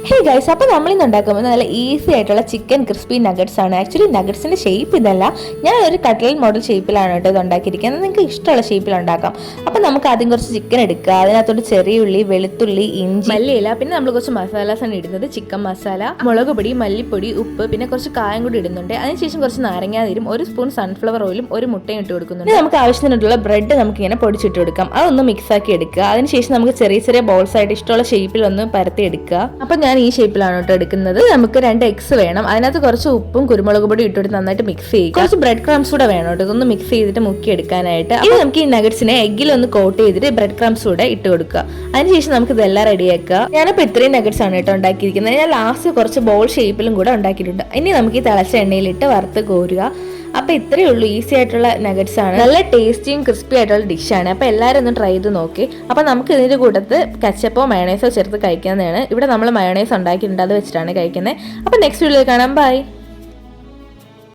Hey guys, അപ്പോൾ നമ്മളിന്ന് ഉണ്ടാക്കുമ്പോൾ നല്ല ഈസി ആയിട്ടുള്ള ചിക്കൻ ക്രിസ്പി നഗറ്റ്സ് ആണ്. ആക്ച്വലി നഗറ്റ്സിന്റെ ഷേപ്പ് ഇതല്ല, ഞാൻ ഒരു കട്ട്ലറ്റ് മോഡൽ ഷേപ്പിലാണ് കേട്ടോ ഇത് ഉണ്ടാക്കിയിരിക്കുന്നത്. നിങ്ങൾക്ക് ഇഷ്ടമുള്ള ഷേപ്പിൽ ഉണ്ടാക്കാം. അപ്പോൾ നമുക്ക് ആദ്യം കുറച്ച് ചിക്കൻ എടുക്കുക, അതിനകത്തോട്ട് ചെറിയ ഉള്ളി, വെളുത്തുള്ളി, ഇഞ്ചി, മല്ലിയില, പിന്നെ നമ്മൾ കുറച്ച് മസാലാസ് ആണ് ഇടുന്നത്. ചിക്കൻ മസാല, മുളക് പൊടി, മല്ലിപ്പൊടി, ഉപ്പ്, പിന്നെ കുറച്ച് കായം കൂടി ഇടുന്നുണ്ട്. അതിനുശേഷം കുറച്ച് നാരങ്ങാനീരും, ഒരു സ്പൂൺ സൺഫ്ലവർ ഓയിലും, ഒരു മുട്ടയും ഇട്ട് കൊടുക്കുന്നുണ്ട്. നമുക്ക് ആവശ്യത്തിനുള്ള ബ്രെഡ് നമുക്ക് ഇങ്ങനെ പൊടിച്ചിട്ട് കൊടുക്കാം. അതൊന്ന് മിക്സ് ആക്കി എടുക്കുക. അതിനുശേഷം നമുക്ക് ചെറിയ ചെറിയ ബോൾസ് ആയിട്ട് ഇഷ്ടമുള്ള ഷേപ്പിൽ ഒന്ന് പരത്തി എടുക്കുക. അപ്പോൾ ഞാൻ ഈ ഷേപ്പിലാണ് കേട്ടോ എടുക്കുന്നത്. നമുക്ക് 2 എഗ്സ് വേണം. അതിനകത്ത് കുറച്ച് ഉപ്പും കുരുമുളക് പൊടി ഇട്ടിട്ട് നന്നായിട്ട് മിക്സ് ചെയ്യുക. കുറച്ച് ബ്രെഡ് ക്രംസ് കൂടെ വേണം കേട്ടോ, ഇതൊന്ന് മിക്സ് ചെയ്തിട്ട് മുക്കി എടുക്കാനായിട്ട്. അപ്പോൾ നമുക്ക് ഈ നഗറ്റ്സിനെ എഗ്ഗിൽ ഒന്ന് കോട്ട് ചെയ്തിട്ട് ബ്രെഡ് ക്രംസ് കൂടെ ഇട്ട് കൊടുക്കുക. അതിനുശേഷം നമുക്ക് ഇതെല്ലാം റെഡിയാക്കുക. ഞാനിപ്പോൾ ഇത്രയും നഗറ്റ്സ് ആണ് കേട്ടോ ഉണ്ടാക്കിയിരിക്കുന്നത്. ഞാൻ ലാസ്റ്റ് കുറച്ച് ബോൾ ഷേപ്പിലും കൂടെ ഉണ്ടാക്കിയിട്ടുണ്ട്. ഇനി നമുക്ക് ഈ തിളച്ച എണ്ണയിലിട്ട് വറുത്ത് കോരുക. അപ്പോൾ ഇത്രയേ ഉള്ളൂ, ഈസി ആയിട്ടുള്ള നഗറ്റ്സ് ആണ്. നല്ല ടേസ്റ്റിയും ക്രിസ്പി ആയിട്ടുള്ള ഡിഷാണ്. അപ്പോൾ എല്ലാവരും ഒന്ന് ട്രൈ ചെയ്ത് നോക്കി. അപ്പോൾ നമുക്ക് ഇതിൻ്റെ കൂട്ടത്ത് കച്ചപ്പോ മയണൈസോ ചേർത്ത് കഴിക്കുന്നതാണ്. ഇവിടെ നമ്മൾ മയണൈസ് ഉണ്ടാക്കിയിട്ടുണ്ട്, അത് വെച്ചിട്ടാണ് കഴിക്കുന്നത്. അപ്പോൾ നെക്സ്റ്റ് വീഡിയോയിൽ കാണാം. ബൈ.